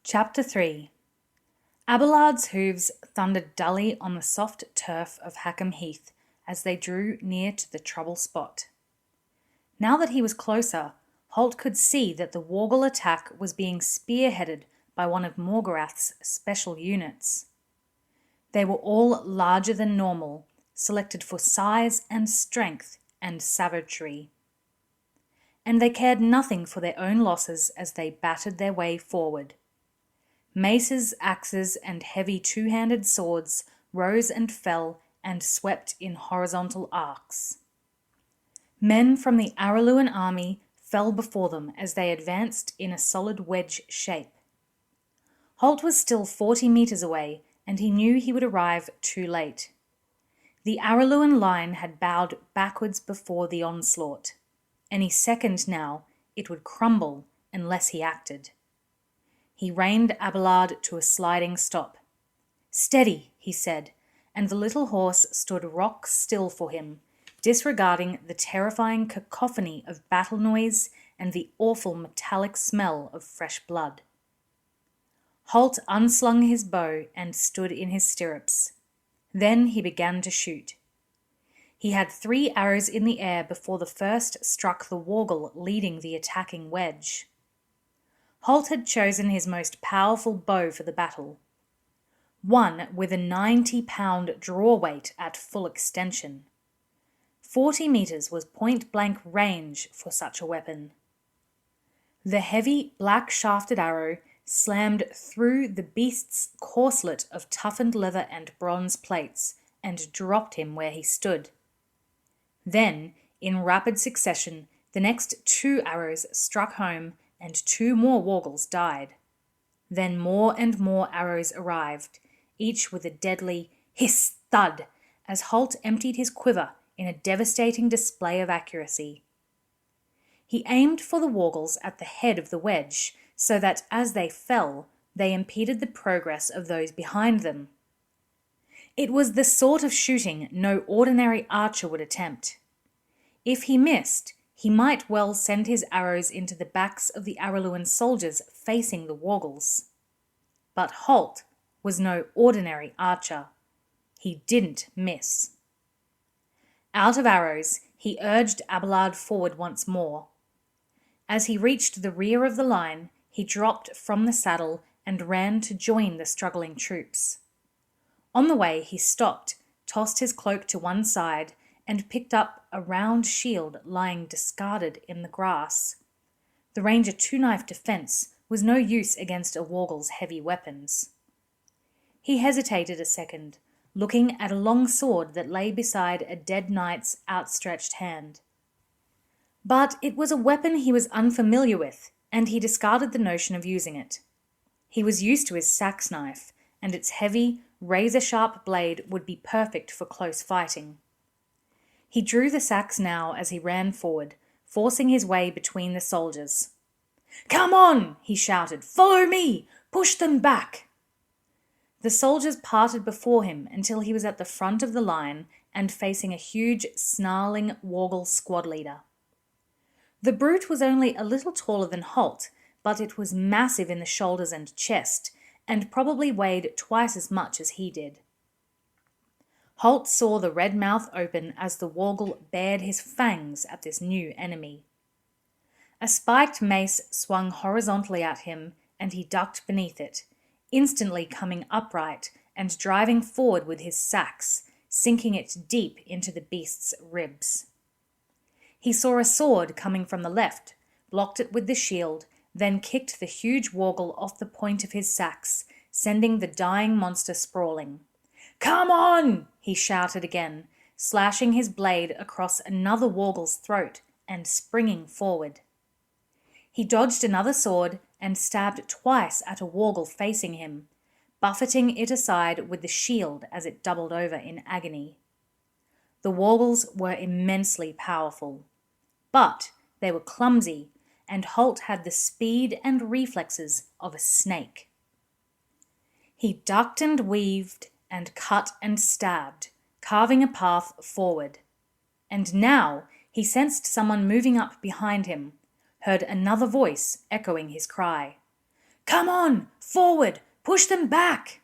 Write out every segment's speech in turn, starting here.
Chapter 3. Abelard's hooves thundered dully on the soft turf of Hackham Heath as they drew near to the trouble spot. Now that he was closer, Holt could see that the Wargle attack was being spearheaded by one of Morgarath's special units. They were all larger than normal, selected for size and strength and savagery. And they cared nothing for their own losses as they battered their way forward. Maces, axes, and heavy two-handed swords rose and fell and swept in horizontal arcs. Men from the Araluen army fell before them as they advanced in a solid wedge shape. Holt was still 40 meters away, and he knew he would arrive too late. The Araluen line had bowed backwards before the onslaught. Any second now, it would crumble unless he acted. He reined Abelard to a sliding stop. "Steady," he said, and the little horse stood rock still for him, disregarding the terrifying cacophony of battle noise and the awful metallic smell of fresh blood. Holt unslung his bow and stood in his stirrups. Then he began to shoot. He had 3 arrows in the air before the first struck the Wargle leading the attacking wedge. Holt had chosen his most powerful bow for the battle, one with a 90-pound draw weight at full extension. 40 meters was point-blank range for such a weapon. The heavy, black-shafted arrow slammed through the beast's corselet of toughened leather and bronze plates and dropped him where he stood. Then, in rapid succession, the next 2 arrows struck home and 2 more Wargles died. Then more and more arrows arrived, each with a deadly hiss-thud, as Holt emptied his quiver in a devastating display of accuracy. He aimed for the Wargles at the head of the wedge, so that as they fell, they impeded the progress of those behind them. It was the sort of shooting no ordinary archer would attempt. If he missed, he might well send his arrows into the backs of the Araluen soldiers facing the Wargles. But Holt was no ordinary archer. He didn't miss. Out of arrows, he urged Abelard forward once more. As he reached the rear of the line, he dropped from the saddle and ran to join the struggling troops. On the way, he stopped, tossed his cloak to one side, and picked up a round shield lying discarded in the grass. The Ranger two-knife defence was no use against a Wargle's heavy weapons. He hesitated a second, looking at a long sword that lay beside a dead knight's outstretched hand. But it was a weapon he was unfamiliar with, and he discarded the notion of using it. He was used to his sax knife, and its heavy, razor-sharp blade would be perfect for close fighting. He drew the sax now as he ran forward, forcing his way between the soldiers. "Come on!" he shouted. "Follow me! Push them back!" The soldiers parted before him until he was at the front of the line and facing a huge, snarling Wargle squad leader. The brute was only a little taller than Holt, but it was massive in the shoulders and chest, and probably weighed twice as much as he did. Holt saw the red mouth open as the Wargle bared his fangs at this new enemy. A spiked mace swung horizontally at him, and he ducked beneath it, instantly coming upright and driving forward with his sax, sinking it deep into the beast's ribs. He saw a sword coming from the left, blocked it with the shield, then kicked the huge Wargle off the point of his sax, sending the dying monster sprawling. "Come on!" he shouted again, slashing his blade across another Wargle's throat and springing forward. He dodged another sword and stabbed twice at a Wargle facing him, buffeting it aside with the shield as it doubled over in agony. The Wargles were immensely powerful, but they were clumsy, and Holt had the speed and reflexes of a snake. He ducked and weaved and cut and stabbed, carving a path forward. And now he sensed someone moving up behind him, heard another voice echoing his cry. "Come on! Forward! Push them back!"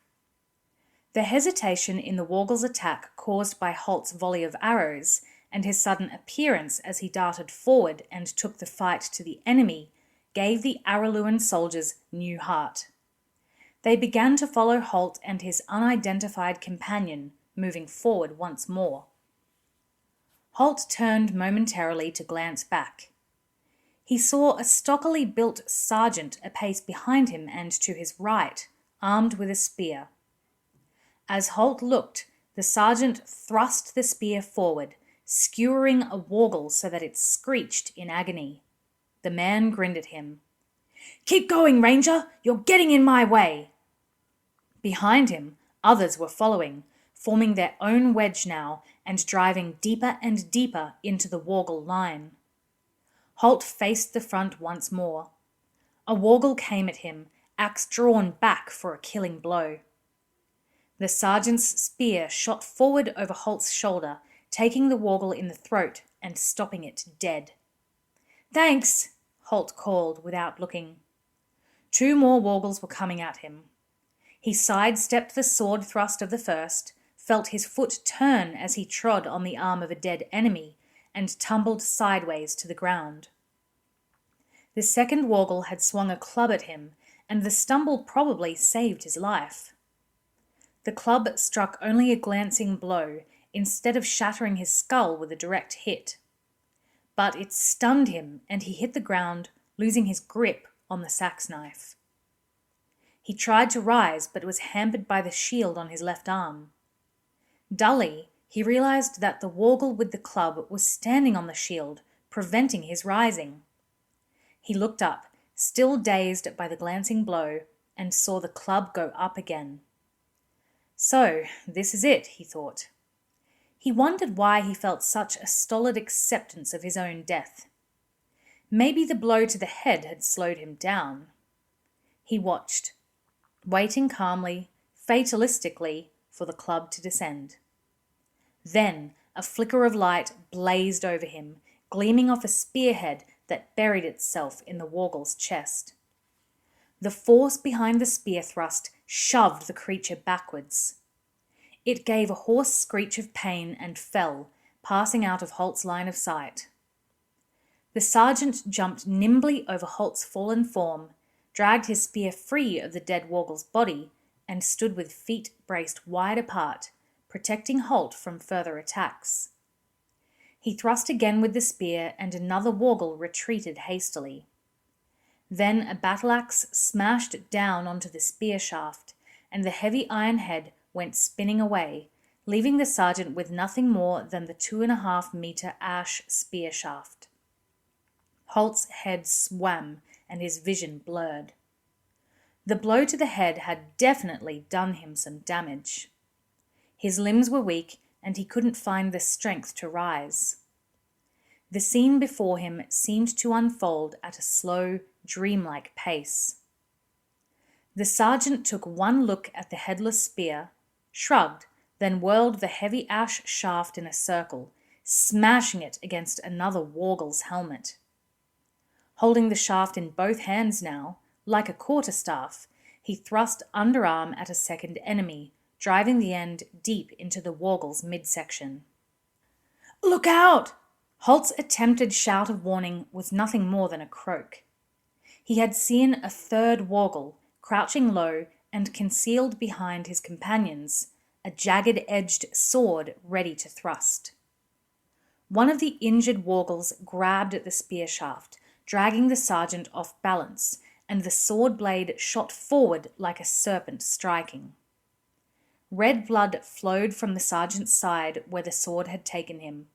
The hesitation in the Wargle's attack caused by Holt's volley of arrows, and his sudden appearance as he darted forward and took the fight to the enemy, gave the Araluen soldiers new heart. They began to follow Holt and his unidentified companion, moving forward once more. Holt turned momentarily to glance back. He saw a stockily built sergeant a pace behind him and to his right, armed with a spear. As Holt looked, the sergeant thrust the spear forward, skewering a Wargle so that it screeched in agony. The man grinned at him. "Keep going, Ranger! You're getting in my way!" Behind him, others were following, forming their own wedge now and driving deeper and deeper into the Wargle line. Holt faced the front once more. A Wargle came at him, axe drawn back for a killing blow. The sergeant's spear shot forward over Holt's shoulder, taking the Wargle in the throat and stopping it dead. "Thanks," Holt called without looking. 2 more Wargles were coming at him. He sidestepped the sword thrust of the first, felt his foot turn as he trod on the arm of a dead enemy, and tumbled sideways to the ground. The second Wargle had swung a club at him, and the stumble probably saved his life. The club struck only a glancing blow, instead of shattering his skull with a direct hit. But it stunned him, and he hit the ground, losing his grip on the sax knife. He tried to rise, but was hampered by the shield on his left arm. Dully, he realized that the Wargle with the club was standing on the shield, preventing his rising. He looked up, still dazed by the glancing blow, and saw the club go up again. So, this is it, he thought. He wondered why he felt such a stolid acceptance of his own death. Maybe the blow to the head had slowed him down. He watched, waiting calmly, fatalistically, for the club to descend. Then a flicker of light blazed over him, gleaming off a spearhead that buried itself in the Wargle's chest. The force behind the spear thrust shoved the creature backwards. It gave a hoarse screech of pain and fell, passing out of Holt's line of sight. The sergeant jumped nimbly over Holt's fallen form, dragged his spear free of the dead Wargle's body, and stood with feet braced wide apart, protecting Holt from further attacks. He thrust again with the spear, and another Wargle retreated hastily. Then a battle-axe smashed down onto the spear shaft, and the heavy iron head went spinning away, leaving the sergeant with nothing more than the 2.5-meter ash spear shaft. Holt's head swam, and his vision blurred. The blow to the head had definitely done him some damage. His limbs were weak, and he couldn't find the strength to rise. The scene before him seemed to unfold at a slow, dreamlike pace. The sergeant took one look at the headless spear, shrugged, then whirled the heavy ash shaft in a circle, smashing it against another Wargle's helmet. Holding the shaft in both hands now, like a quarterstaff, he thrust underarm at a second enemy, driving the end deep into the Wargle's midsection. "Look out!" Holt's attempted shout of warning was nothing more than a croak. He had seen a third Wargle, crouching low and concealed behind his companions, a jagged-edged sword ready to thrust. One of the injured Wargles grabbed at the spear shaft, dragging the sergeant off balance, and the sword blade shot forward like a serpent striking. Red blood flowed from the sergeant's side where the sword had taken him.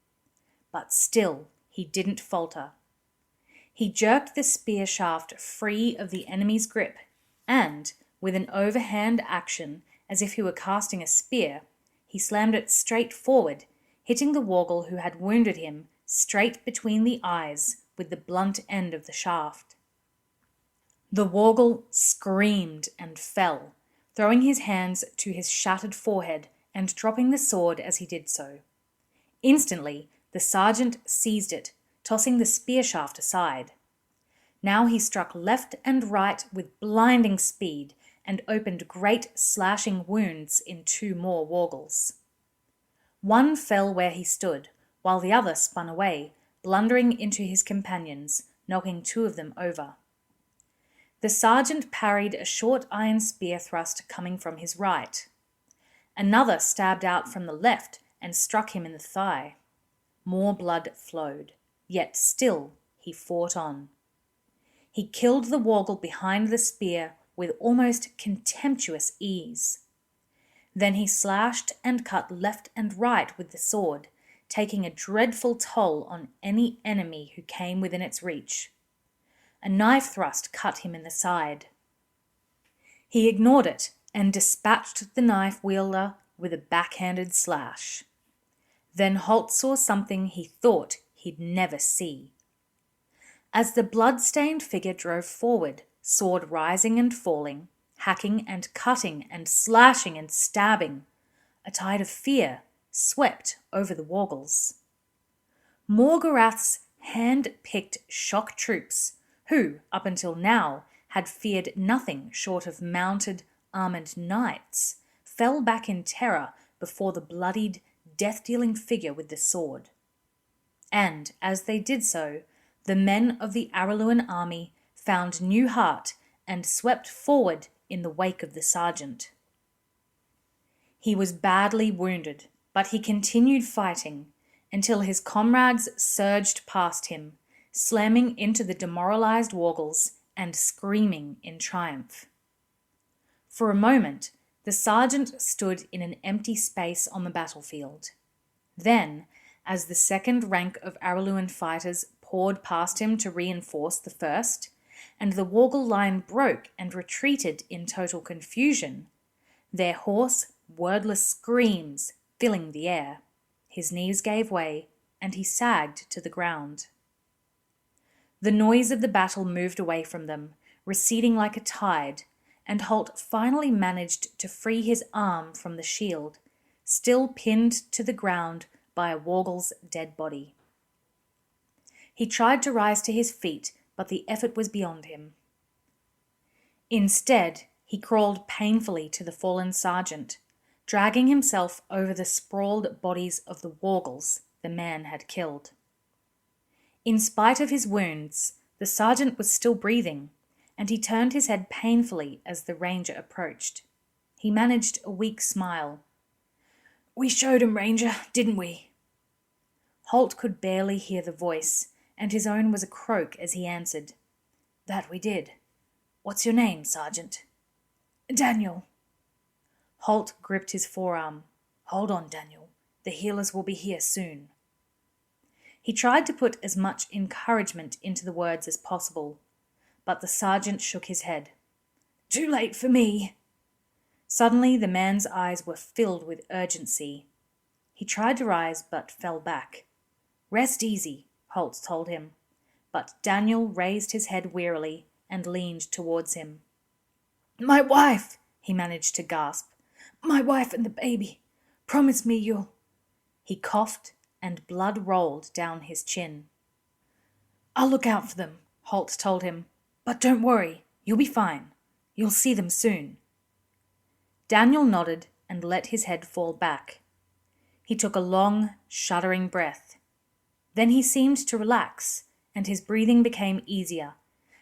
But still, he didn't falter. He jerked the spear shaft free of the enemy's grip, and, with an overhand action, as if he were casting a spear, he slammed it straight forward, hitting the Wargle who had wounded him straight between the eyes with the blunt end of the shaft. The Wargle screamed and fell, throwing his hands to his shattered forehead and dropping the sword as he did so. Instantly, the sergeant seized it, tossing the spear shaft aside. Now he struck left and right with blinding speed and opened great slashing wounds in 2 more Wargals. One fell where he stood, while the other spun away, blundering into his companions, knocking 2 of them over. The sergeant parried a short iron spear thrust coming from his right. Another stabbed out from the left and struck him in the thigh. More blood flowed, yet still he fought on. He killed the Wargal behind the spear with almost contemptuous ease. Then he slashed and cut left and right with the sword, taking a dreadful toll on any enemy who came within its reach. A knife thrust cut him in the side. He ignored it and dispatched the knife wielder with a backhanded slash. Then Holt saw something he thought he'd never see. As the blood-stained figure drove forward, sword rising and falling, hacking and cutting and slashing and stabbing, a tide of fear swept over the Wargals. Morgorath's hand-picked shock troops, who, up until now, had feared nothing short of mounted, armoured knights, fell back in terror before the bloodied, death-dealing figure with the sword. And, as they did so, the men of the Araluen army found new heart and swept forward in the wake of the sergeant. He was badly wounded, but he continued fighting until his comrades surged past him, slamming into the demoralized Wargals and screaming in triumph. For a moment, the sergeant stood in an empty space on the battlefield. Then, as the second rank of Araluen fighters poured past him to reinforce the first, and the Wargal line broke and retreated in total confusion, their hoarse, wordless screams filling the air, his knees gave way, and he sagged to the ground. The noise of the battle moved away from them, receding like a tide, and Holt finally managed to free his arm from the shield, still pinned to the ground by a Wargal's dead body. He tried to rise to his feet, but the effort was beyond him. Instead, he crawled painfully to the fallen sergeant, dragging himself over the sprawled bodies of the Wargals the man had killed. In spite of his wounds, the sergeant was still breathing, and he turned his head painfully as the ranger approached. He managed a weak smile. "We showed him, Ranger, didn't we?" Holt could barely hear the voice, and his own was a croak as he answered. "That we did. What's your name, Sergeant?" "Daniel." Holt gripped his forearm. "Hold on, Daniel. The healers will be here soon." He tried to put as much encouragement into the words as possible, but the sergeant shook his head. "Too late for me." Suddenly the man's eyes were filled with urgency. He tried to rise but fell back. "Rest easy," Holt told him, but Daniel raised his head wearily and leaned towards him. "My wife," he managed to gasp. "My wife and the baby. Promise me you'll—" He coughed and blood rolled down his chin. "I'll look out for them," Holt told him. "But don't worry, you'll be fine. You'll see them soon." Daniel nodded and let his head fall back. He took a long, shuddering breath. Then he seemed to relax, and his breathing became easier,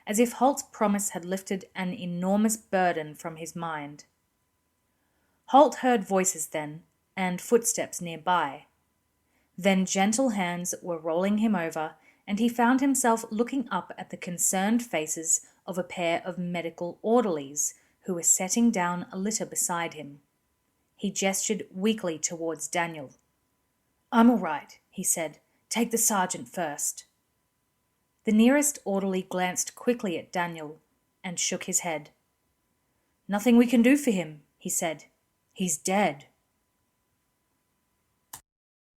as if Holt's promise had lifted an enormous burden from his mind. Holt heard voices then, and footsteps nearby. Then gentle hands were rolling him over, and he found himself looking up at the concerned faces of a pair of medical orderlies who were setting down a litter beside him. He gestured weakly towards Daniel. "I'm all right," he said. "Take the sergeant first." The nearest orderly glanced quickly at Daniel and shook his head. "Nothing we can do for him," he said. "He's dead."